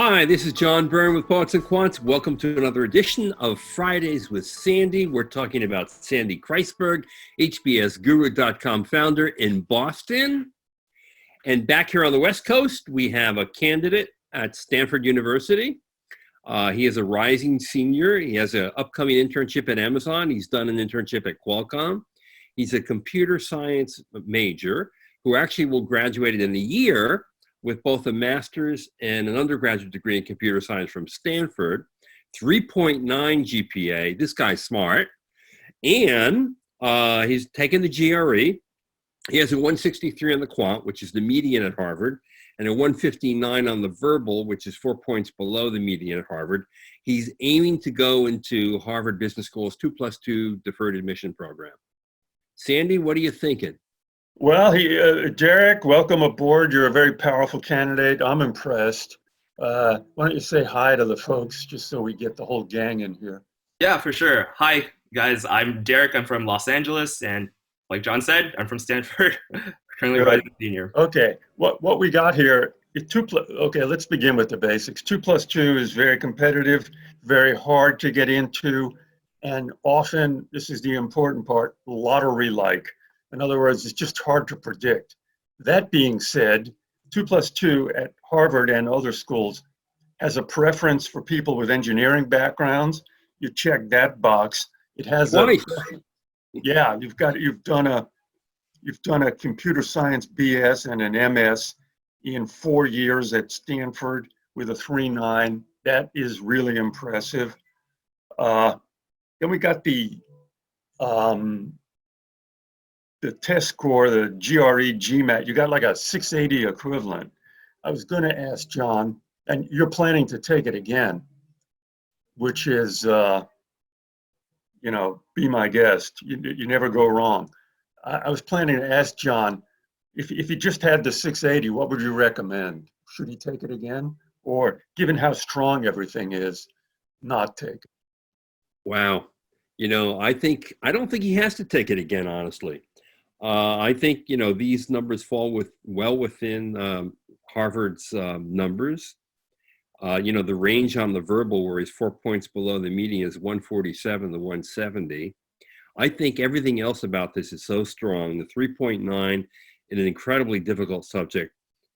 Hi, this is John Byrne with Poets and Quants. Welcome to another edition of Fridays with Sandy. We're talking about Sandy Kreisberg, HBSGuru.com founder in Boston. And back here on the West Coast, we have a candidate at Stanford University. He is a rising senior. He has an upcoming internship at Amazon. He's done an internship at Qualcomm. He's a computer science major who actually will graduate in a year with both a master's and an undergraduate degree in computer science from Stanford, 3.9 GPA. This guy's smart. And he's taken the GRE. He has a 163 on the quant, which is the median at Harvard, and a 159 on the verbal, which is 4 points below the median at Harvard. He's aiming to go into Harvard Business School's 2+2 deferred admission program. Sandy, what are you thinking? Well, Derrick, welcome aboard. You're a very powerful candidate. I'm impressed. Why don't you say hi to the folks just so we get the whole gang in here? Yeah, for sure. Hi, guys. I'm Derrick. I'm from Los Angeles. And like John said, I'm from Stanford. Currently rising senior. Okay. What we got here, okay, let's begin with the basics. 2+2 is very competitive, very hard to get into. And often, this is the important part, lottery-like. In other words, it's just hard to predict. That being said, 2+2 at Harvard and other schools has a preference for people with engineering backgrounds. You check that box. It has yeah, you've done a computer science BS and an MS in 4 years at Stanford with a 3.9. That is really impressive. Then we got the test score, the GRE, GMAT, you got like a 680 equivalent. I was going to ask John, and you're planning to take it again, which is, be my guest. You never go wrong. I was planning to ask John, if he just had the 680, what would you recommend? Should he take it again? Or given how strong everything is, not take it? Wow. I don't think he has to take it again, honestly. I think, these numbers fall well within Harvard's numbers. The range on the verbal, where he's 4 points below the median, is 147 to 170. I think everything else about this is so strong. The 3.9 in an incredibly difficult subject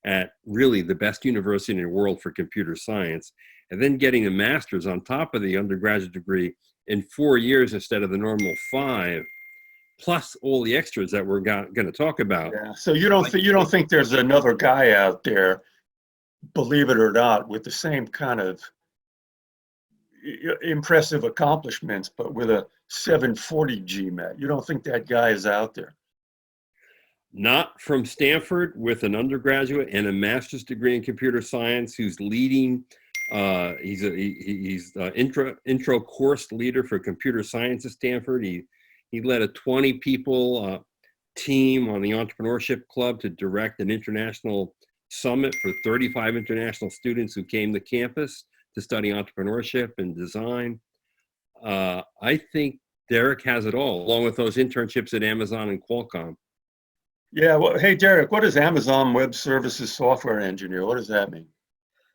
at really the best university in the world for computer science, and then getting a master's on top of the undergraduate degree in 4 years instead of the normal 5. Plus all the extras that we're going to talk about. Yeah. So you don't think there's another guy out there, believe it or not, with the same kind of impressive accomplishments, but with a 740 GMAT? You don't think that guy is out there? Not from Stanford, with an undergraduate and a master's degree in computer science, who's leading. He's intro course leader for computer science at Stanford. He led a 20-people team on the Entrepreneurship Club to direct an international summit for 35 international students who came to campus to study entrepreneurship and design. I think Derrick has it all, along with those internships at Amazon and Qualcomm. Yeah, well, hey, Derrick, what is Amazon Web Services Software Engineer? What does that mean?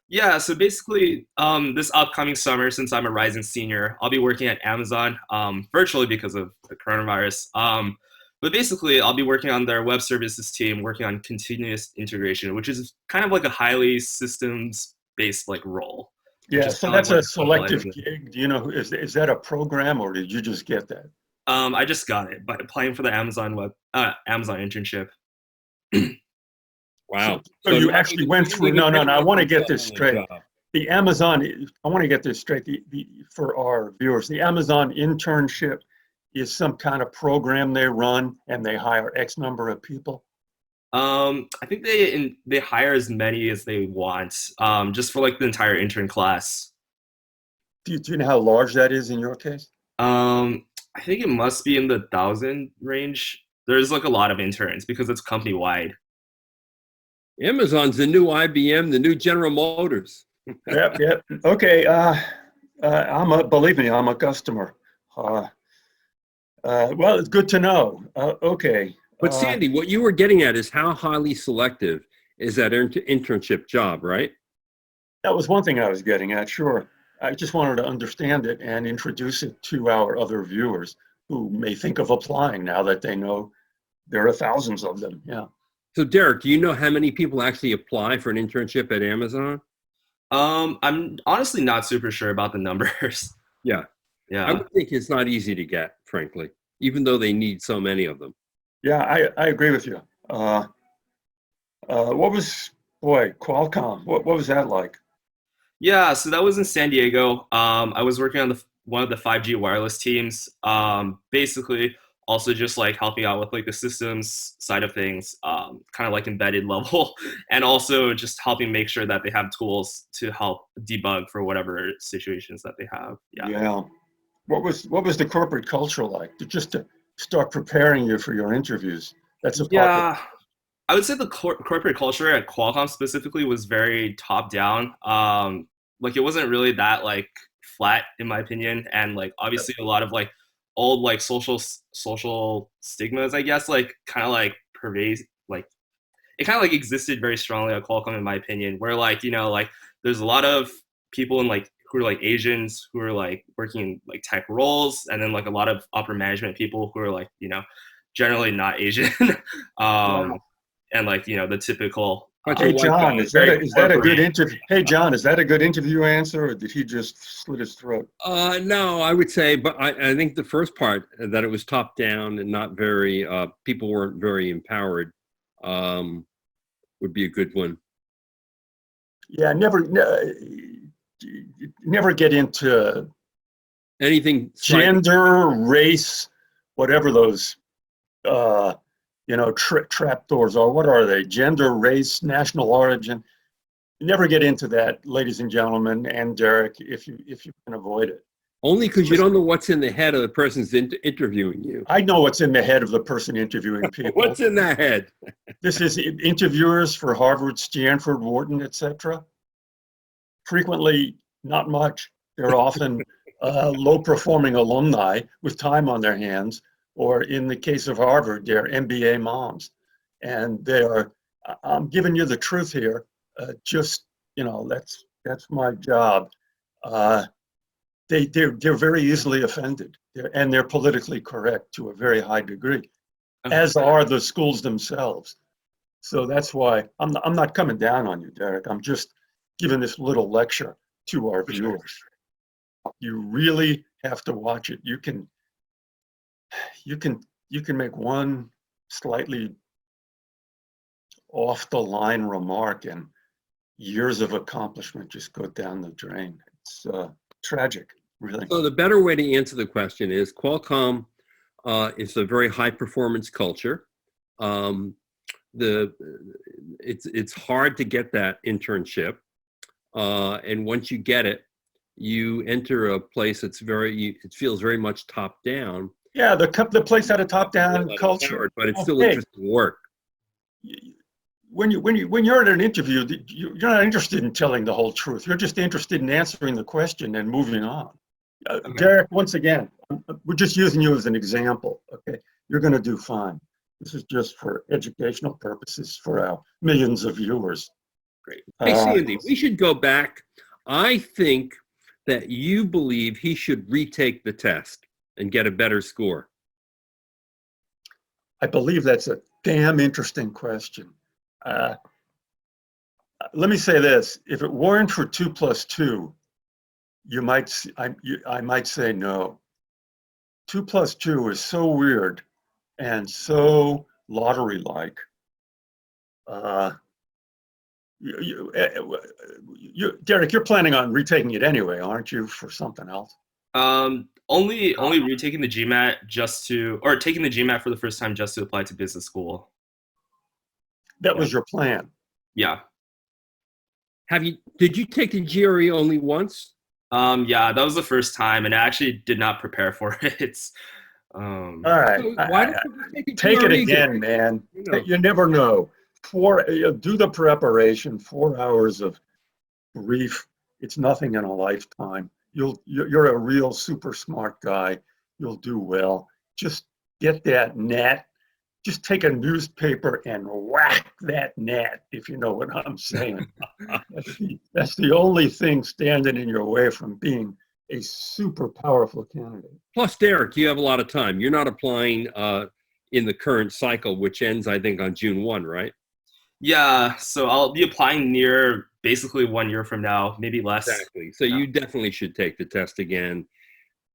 Yeah, so basically, this upcoming summer, since I'm a rising senior, I'll be working at Amazon virtually because of the coronavirus. But basically, I'll be working on their web services team, working on continuous integration, which is kind of like a highly systems-based role. Yeah, so that's a selective gig. Do you know, is that a program, or did you just get that? I just got it by applying for the Amazon internship. Wow. So you actually went through, no, I want to get this straight. The Amazon, I want to get this straight for our viewers. The Amazon internship is some kind of program they run and they hire X number of people? I think they hire as many as they want, just for the entire intern class. Do you know how large that is in your case? I think it must be in the 1,000 range. There's a lot of interns because it's company-wide. Amazon's the new IBM, the new General Motors. Yep. Okay. Believe me, I'm a customer. Well, it's good to know. Okay. But Sandy, what you were getting at is how highly selective is that internship job, right? That was one thing I was getting at, sure. I just wanted to understand it and introduce it to our other viewers who may think of applying now that they know there are thousands of them. Yeah. So Derek, do you know how many people actually apply for an internship at Amazon? I'm honestly not super sure about the numbers. Yeah, I Yeah. would think it's not easy to get, frankly, even though they need so many of them. Yeah, I agree with you. What was, boy, Qualcomm, what was that like? Yeah, so that was in San Diego. I was working on one of the 5G wireless teams. Basically, also just like helping out with like the systems side of things, kind of like embedded level, and also just helping make sure that they have tools to help debug for whatever situations that they have. Yeah. Yeah. What was the corporate culture like? Just to start preparing you for your interviews. That's a part. Yeah, I would say the corporate culture at Qualcomm specifically was very top down. Like it wasn't really that like flat in my opinion, and like obviously a lot of like old like social stigmas, I guess, like kind of like pervade like it kind of like existed very strongly at Qualcomm in my opinion, where like like there's a lot of people in like who are like Asians who are like working in like tech roles, and then like a lot of upper management people who are like generally not Asian. um, Wow. and like the typical Bunch Hey of white John, guys, is very that a good corporate. interview? Hey John, is that a good interview answer, or did he just slit his throat? No, I would say, but I think the first part that it was top down and not very, people weren't very empowered, um, would be a good one. Yeah, never get into Anything slightly, gender, race, whatever those trapdoors are. What are they? Gender, race, national origin. Never get into that, ladies and gentlemen, and Derrick, if you can avoid it. only because you don't know what's in the head of the person's interviewing you. I know what's in the head of the person interviewing people. What's in that head? This is interviewers for Harvard, Stanford, Wharton, etc. Frequently, not much. They're often low-performing alumni with time on their hands, or in the case of Harvard, they're MBA moms, and they are. I'm giving you the truth here. Just that's my job. Uh, they're very easily offended, and they're politically correct to a very high degree, as are the schools themselves. So that's why I'm not coming down on you, Derrick. I'm just giving this little lecture to our viewers. You really have to watch it. You can make one slightly off the line remark and years of accomplishment just go down the drain. It's tragic, really. So the better way to answer the question is Qualcomm is a very high performance culture. Um, it's hard to get that internship, and once you get it, you enter a place that's it feels very much top down. Yeah, the place had a top down culture, but it's still okay. interesting work. When you're at an interview, you're not interested in telling the whole truth. You're just interested in answering the question and moving on. Derrick, once again, we're just using you as an example. Okay, you're going to do fine. This is just for educational purposes for our millions of viewers. Great. Hey, Sandy, we should go back. I think that you believe he should retake the test and get a better score. I believe that's a damn interesting question. Let me say this: if it weren't for 2 + 2, I might say no. 2 + 2 is so weird and so lottery-like. Derrick, you're planning on retaking it anyway, aren't you, for something else? Only retaking the GMAT or taking the GMAT for the first time just to apply to business school. That was your plan. Yeah. Did you take the GRE only once? Yeah, that was the first time, and I actually did not prepare for it. All right. Why don't you take it again, man? You never know. Do the preparation. 4 hours of brief. It's nothing in a lifetime. You're a real super smart guy. You'll do well. Just get that net. just take a newspaper and whack that gnat, if you know what I'm saying. That's the only thing standing in your way from being a super powerful candidate. Plus, Derrick, you have a lot of time. You're not applying in the current cycle, which ends, I think, on June 1, right? Yeah, so I'll be applying near basically 1 year from now, maybe less. Exactly. So you definitely should take the test again,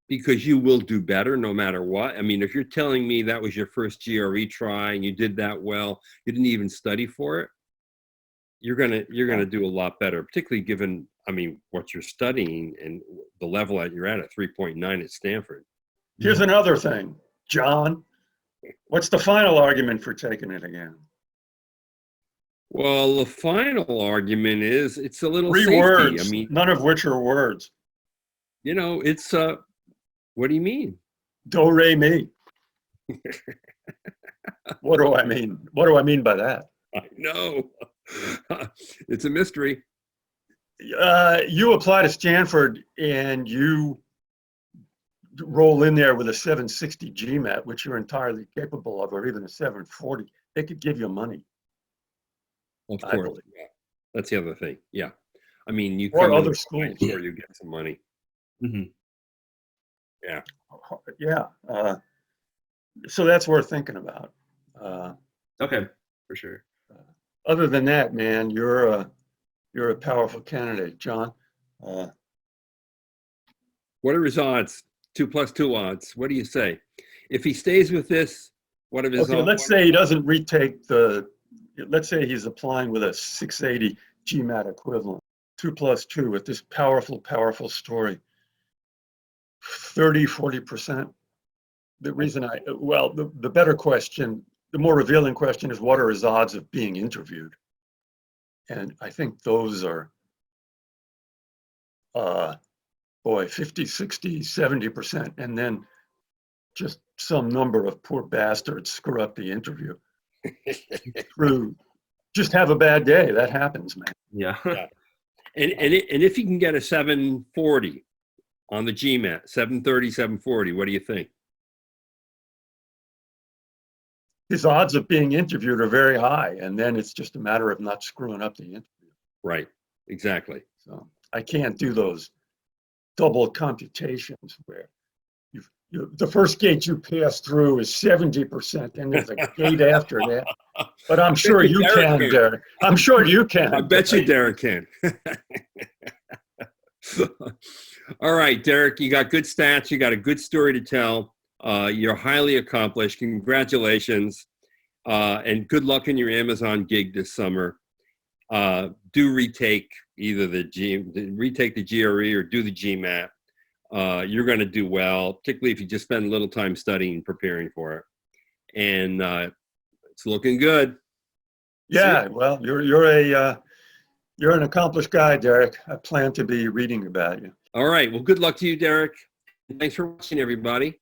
because you will do better no matter what. I mean, if you're telling me that was your first GRE try and you did that well, you didn't even study for it, you're gonna do a lot better, particularly given, I mean, what you're studying and the level that you're at 3.9 at Stanford. Here's another thing, John. What's the final argument for taking it again? Well, the final argument is it's a little Three safety. words, I mean, none of which are words. you know, it's what do you mean? Do, re, mi. What do I mean? What do I mean by that? I know. It's a mystery. You apply to Stanford and you roll in there with a 760 GMAT, which you're entirely capable of, or even a 740. They could give you money. Of course. Yeah. That's the other thing. Yeah. I mean, you Or come other in schools. where you get some money. Mm-hmm. Yeah. Yeah. So that's worth thinking about. Okay, for sure. Other than that, man, you're a powerful candidate, John. What are his odds? 2 + 2 odds. What do you say? If he stays with this, what are his Okay, odds? let's say he doesn't retake let's say he's applying with a 680 GMAT equivalent. 2 + 2 with this powerful story. 30–40%. The reason the better question, the more revealing question is, what are his odds of being interviewed? And I think those are, 50, 60, 70%. And then just some number of poor bastards screw up the interview. Just have a bad day. That happens, man. Yeah. Yeah. And if you can get a 740 on the GMAT, 730, 740, what do you think? His odds of being interviewed are very high, and then it's just a matter of not screwing up the interview. Right. Exactly. So I can't do those double computations where the first gate you pass through is 70%, and there's a gate after that. But I'm sure you can, Derrick. I'm sure you can. I bet you Derrick can. All right, Derrick, you got good stats. You got a good story to tell. You're highly accomplished. Congratulations. And good luck in your Amazon gig this summer. Do retake either retake the GRE or do the GMAT. You're going to do well, particularly if you just spend a little time studying and preparing for it. And it's looking good. Yeah, well, you're an accomplished guy, Derrick. I plan to be reading about you. All right. Well, good luck to you, Derrick. Thanks for watching, everybody.